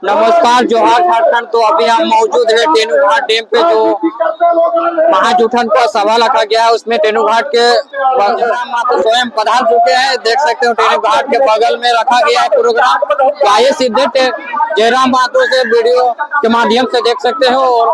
नमस्कार, जोहार झारखंड। तो अभी हम मौजूद है तेनुघाट डैम पे, जो महाजूठन का सभा रखा गया है। उसमें तेनुघाट के जयराम मातो स्वयं पधार चुके हैं। देख सकते हो तेनुघाट के बगल में रखा गया है प्रोग्राम। तो आइए सीधे जयराम मातो से वीडियो के माध्यम से देख सकते हो। और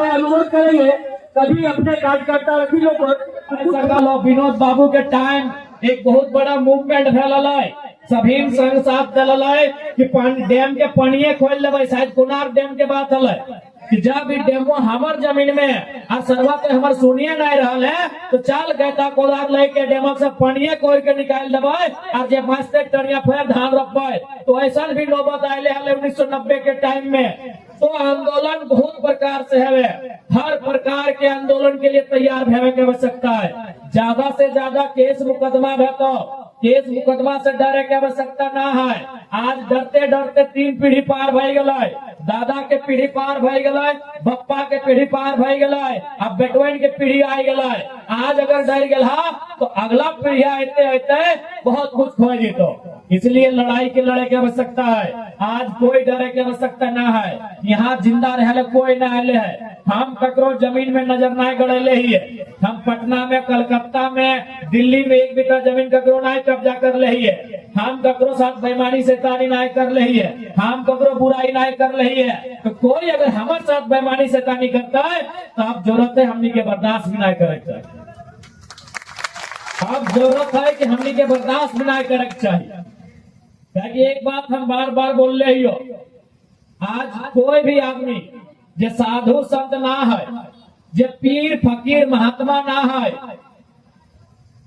अनुरोध करेंगे सभी अपने कार्यकर्ता को विनोद बाबू के टाइम एक बहुत बड़ा मूवमेंट फैलल है। सभी संग साथ चलल है कि डैम के पानी खोल लेवे। शायद कुनार डैम के बात है कि जब भी डेमो हमार जमीन में आ सरवा के हमार सुनिए नहीं रहा है तो चल गए कोदार लेके डेम से पानी कोर के निकाल देवे और जे मस्त टनिया फिर धान रोपे। तो ऐसा भी नौबत आये 1990 के टाइम में। तो आंदोलन बहुत प्रकार से है, हर प्रकार के आंदोलन के लिए तैयार होने की आवश्यकता है। ज्यादा से ज्यादा केस मुकदमा है तो केस मुकदमा से डरे की आवश्यकता ना है। आज डरते डरते 3 पीढ़ी पार भय गए, दादा के पीढ़ी पार भय गए, बप्पा के पीढ़ी पार भय गए, अब बेटवन के पीढ़ी आ गए। आज अगर डर गया तो अगला पीढ़ी आते आते बहुत कुछ खो जीतो। इसलिए लड़ाई के लड़े की आवश्यकता है। आज कोई डरे की आवश्यकता ना है। यहाँ जिंदा रहे कोई ना आले है। हम ककरो जमीन में नजर नहीं गड़ेले ही है। हम पटना में, कलकत्ता में, दिल्ली में एक बीता जमीन ककरो नहीं कब्जा कर ले ही है। हम ककरो साथ बेईमानी से तानी नहीं कर ले ही है। हम ककरो बुराई नहीं कर ले ही है। तो कोई अगर हमारे साथ बेईमानी से तानी करता है तो अब जरूरत है हमनी के बर्दाश्त भी नहीं करे चाहिए। अब जरूरत है कि हमनी के बर्दाश्त भी नहीं करे चाहिए। एक बात हम बार बार बोल रहे हो, आज कोई भी आदमी जे साधु संत ना है, जे पीर फकीर महात्मा ना है,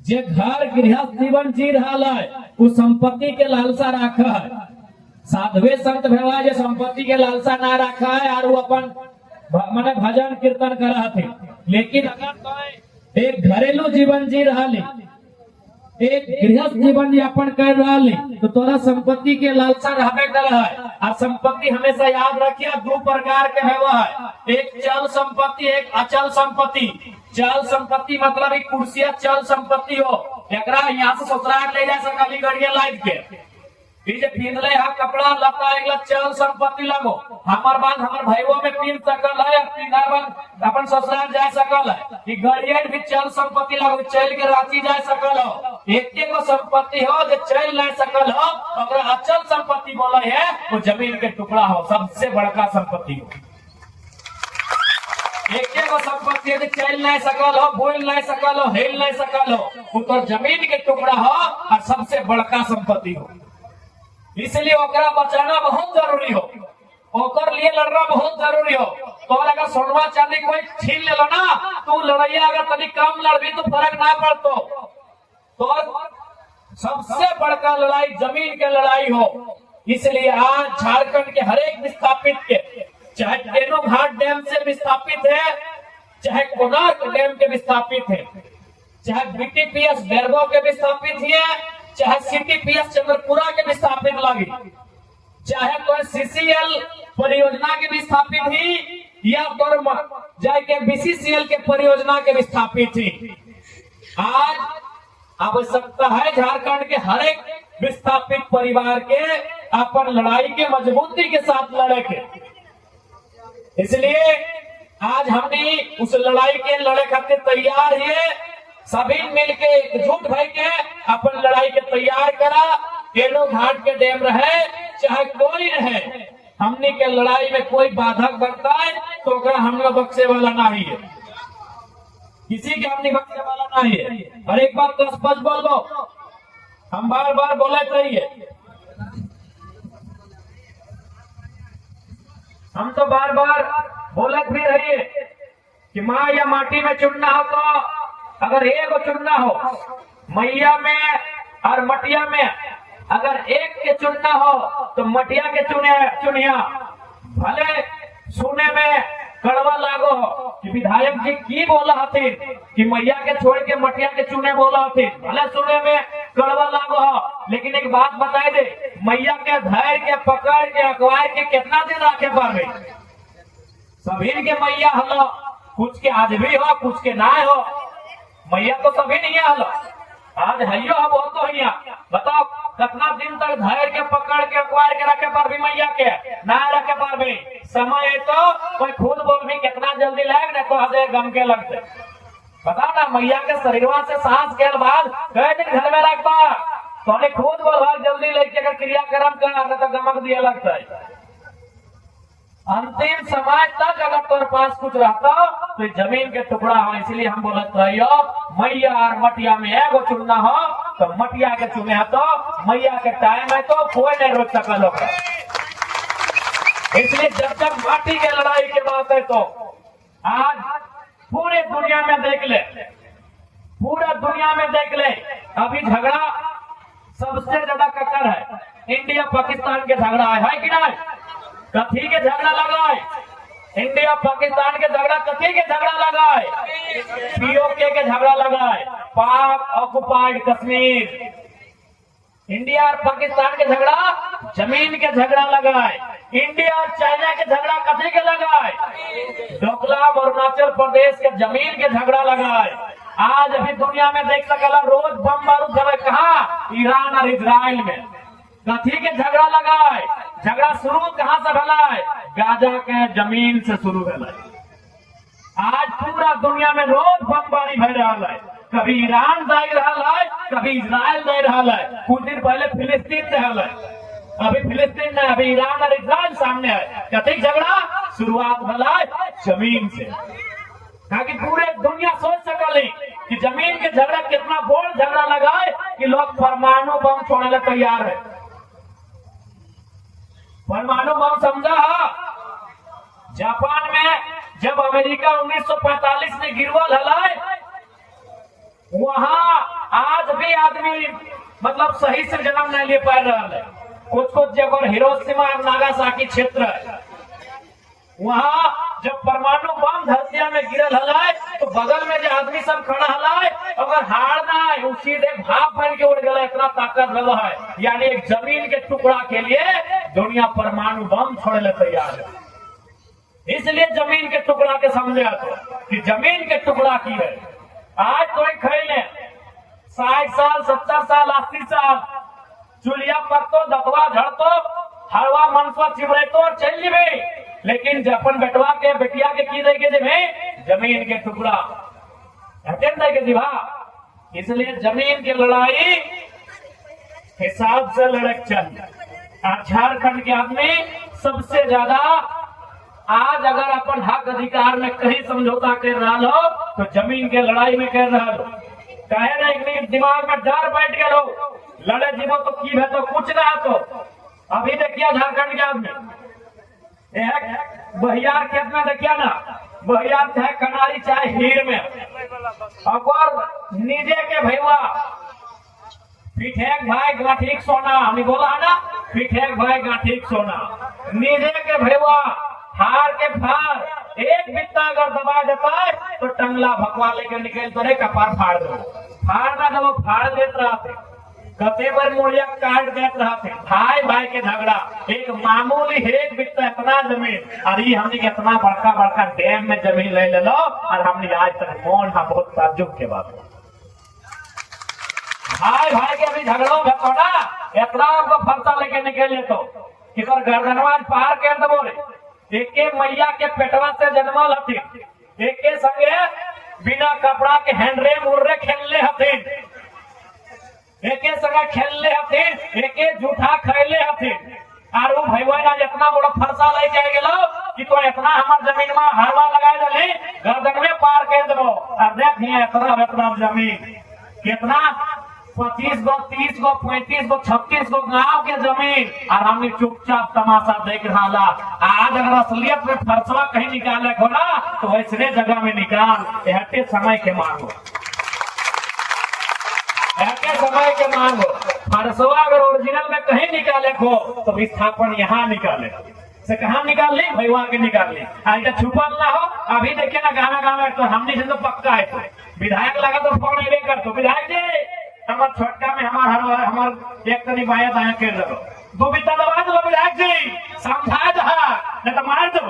जे घर गृहस्थ जीवन जी रहा है, उस संपत्ति के लालसा रखा है। साधुए संत भेवा जे संपत्ति के लालसा ना रखा है और वो अपन माने भजन कीर्तन करा थे। लेकिन अगर तो एक घरेलू जीवन जी रहा, एक गृहस्थ जीवन यापन कर रहा तो तोरा संपत्ति के लालसा रहबे कर है। और संपत्ति हमेशा याद रखिए 2 प्रकार के है, एक चल संपत्ति, एक अचल संपत्ति। चल संपत्ति मतलब एक कुर्सिया चल संपत्ति हो, एकरा यहाँ से ससुराल ले जा सका गड़िया लाइट के पिंधले हा कपड़ा लता एक चल संपत्ति लगो। हमार बात हमार भाइयों में पीन सकल है, अपन ससुराल जा सकल है। गड़िया भी चल संपत्ति लगो, चल के रांची जा सकल हो। एक संपत्ति हो जो चल नहीं सकल हो, अगर अचल संपत्ति बोला है वो जमीन के टुकड़ा हो, सबसे बड़का संपत्ति हो। एक संपत्ति है चल नहीं सकल हो, बोल नहीं सकल हो, हिल नहीं सकल हो, वो तो जमीन के टुकड़ा हो और सबसे बड़का संपत्ति हो। इसलिए ओकरा बचाना बहुत जरूरी हो, ओकर लिए लड़ना बहुत जरूरी हो। तो अगर सोनवा चांदी कोई छीन ले लो ना, तो लड़ाइया अगर तनी कम लड़बी तो फर्क ना पड़तो। तो सबसे बड़का लड़ाई जमीन के लड़ाई हो। इसलिए आज झारखंड के हर एक विस्थापित के, चाहे तेनुघाट डैम से विस्थापित है, चाहे कोणार्क डैम के विस्थापित है, चाहे बीटीपीएस बेरबो के विस्थापित है, चाहे सीटीपीएस चंद्रपुरा के विस्थापित लगी, चाहे कोई सीसीएल परियोजना के विस्थापित ही या जाके बीसीसीएल के परियोजना के विस्थापित ही। आज आवश्यकता है झारखंड के हर एक विस्थापित परिवार के अपन लड़ाई के मजबूती के साथ लड़े के। इसलिए आज हमने उस लड़ाई के लड़े खातिर तैयार है। सभी मिलके एकजुट भई के अपन लड़ाई के तैयार करा। तेनुघाट के डैम रहे चाहे कोई रहे, हमने के लड़ाई में कोई बाधक बनता है तो हम लोग बख्शे वाला नहीं है, किसी के हमने बख्शे वाला नहीं है। और एक बात तो स्पष्ट बोल दो, हम बार बार बोले रहिए, हम तो बार बार बोलत भी रहिए कि माँ या माटी में चुनना हो तो अगर एक चुनना हो, मैया में और मटिया में अगर एक के चुनना हो तो मटिया के चुनिया। भले सुने में कड़वा लागो कि विधायक जी की बोला हथिन कि मैया के छोड़ के मटिया के चुने बोला हथिन, भले सुने में कड़वा लागो हो, लेकिन एक बात बताए दे, मैया के धैर्य के पकड़ के अखबार के कितना दिन रखे पावे। सभी के मैया हलो, कुछ के आज भी हो, कुछ के ना हो। मैया तो सभी नहीं हल आज हइयो हम हो तो हिया बताओ कितना दिन तक धैर्य के पकड़ के अखबार के रखे पर भी मैया के ना रखे पर भी समय तो कोई खुद बोल भी कितना जल्दी लग ना तो हदे गम के लगते बताओ ना मैया के शरीरवा से सांस के बाद कई दिन घर में रखबा तो खुद बोल जल्दी लेके अगर क्रियाक्रम कर तो गमक दिया लगता है अंतिम समय तक अगर तुम्हारे पास कुछ रहता तो जमीन के टुकड़ा हो इसलिए हम बोलत रहियो मैया और मटिया में एगो चुनना हो तो मटिया के चुने तो मैया के टाइम है तो कोई नहीं रोक सका लोग इसलिए जब तक माटी के लड़ाई की बात है तो आज पूरे दुनिया में देख ले पूरा दुनिया में देख ले अभी झगड़ा सबसे ज्यादा कट्टर है इंडिया पाकिस्तान के झगड़ा है कि नहीं कथी के झगड़ा लगाए इंडिया पाकिस्तान के झगड़ा कथी के झगड़ा लगाए पीओके के झगड़ा लगाए पाक ऑक्युपाइड कश्मीर इंडिया और पाकिस्तान के झगड़ा जमीन के झगड़ा लगाए इंडिया और चाइना के झगड़ा कथी के लगाए डोकलाम अरुणाचल प्रदेश के जमीन के झगड़ा लगाए आज अभी दुनिया में देख सकला रोज बम बारूद जब कहा ईरान और इजराइल में कथी के झगड़ा लगाए झगड़ा शुरू कहां से भला है गाजा के जमीन से शुरू भला आज पूरा दुनिया में रोज बमबारी भर रहा है कभी ईरान दे रहा है कभी इजराइल दे रहा है कुछ दिन पहले फिलिस्तीन दे रहा है अभी फिलिस्तीन में अभी ईरान और इजराइल सामने है कथी झगड़ा शुरुआत भला है जमीन से ताकि पूरे दुनिया सोच सकले कि जमीन के झगड़ा कितना बोल झगड़ा लगाए कि लोग परमाणु बम छोड़ने तैयार है परमाणु बम समझा जापान में जब अमेरिका 1945 में गिरवल हलाए वहां आज भी आदमी मतलब सही से जन्म नहीं ले पा रहा है कुछ जगह हिरोशिमा और नागासाकी क्षेत्र है वहां जब परमाणु बम धरतिया में गिरल हलाए तो बगल में जो आदमी सब खड़ा हलाए अगर हार ना है सीधे भाप बन के उड़ गया इतना ताकत लगा है यानी एक जमीन के टुकड़ा के लिए दुनिया परमाणु बम छोड़ने तैयार है इसलिए जमीन के टुकड़ा के समझे आते कि जमीन के टुकड़ा की है आज कोई खेले 60 साल 70 साल 80 साल चुलिया पकतो दतवा झड़तो हरवा मनसवा चिबड़े तो चल जीवे लेकिन अपन बेटवा के बेटिया के की देके जमीन के टुकड़ा हटेन देके दिभा इसलिए जमीन की लड़ाई हिसाब से लड़क चल झारखंड के आदमी सबसे ज्यादा आज अगर अपन हक अधिकार में कहीं समझौता कर रहा हो तो जमीन के लड़ाई में कर रहा हो कहे ना एक दिमाग में डर बैठ गया हो लड़े जीवो तो की है तो कुछ ना तो अभी देखिए झारखंड के आदमी बहियार खेत में देखिए ना बहियार चाहे कनारी चाहे हीर में और निजे के भैया पिठेक भाई गाठीक सोना हमने बोला है ना पिठेक भाई गाठीक सोना निजे के भैया हार के फार एक बित्ता अगर दबा देता है तो टंगला भकवा लेके निकल तो रे कपार फाड़ दो फाड़ना जब वो फाड़ देते रहते कते बार मोड़िया काट देते रहते भाई भाई के झगड़ा एक मामूली एक बित्ता इतना जमीन और ये हमने इतना बड़का बड़का डैम में जमीन ले लो और हमने आज तक मौन हा बहुत ताज्जुब के बात भाई भाई के अभी झगड़ों भगोड़ा इतना आपको फरसा लेके निकले तो किधर गर्दनवाज पार कर दो बोले एक मैया के पेटवा से जन्मल हथिन एक संगे बिना कपड़ा के हैंडरेम उर्रे खेलने हथिन एक संगे खेलने हथिन एक जूठा खैले हथिन और वो भैया ना जितना बड़ा फरसा ले जाए गेलो कि तो इतना हमार जमीन में हरवा लगा दे गर्दन में पार कर दो और देख इतना जमीन कितना 25 गो 30 गो 35 गो 36 गो गांव के जमीन और हमने चुपचाप तमाशा देख रहा आज अगर असलियत में फरसवा कहीं निकाले हो ना तो वैसे जगह में निकाल हटे समय के मांगो हटे समय के मांगो फरसवा अगर ओरिजिनल में कहीं निकाले हो तो विस्थापन यहाँ निकाले से कहा निकाल ली भैया के निकाल ली आज छुपल ना हो अभी देखिए ना गाना गाना तो हमने से तो पक्का है तो विधायक लगा तो फोन अवे कर तो विधायक जी हमार छोटका में हमार एक तनी बाया दाया कर दो दो बिता दबा दो विधायक जी समझा दो नहीं तो मार दो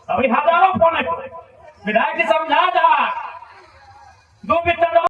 अभी हजारों फोन है विधायक जी समझा दो दो मित्र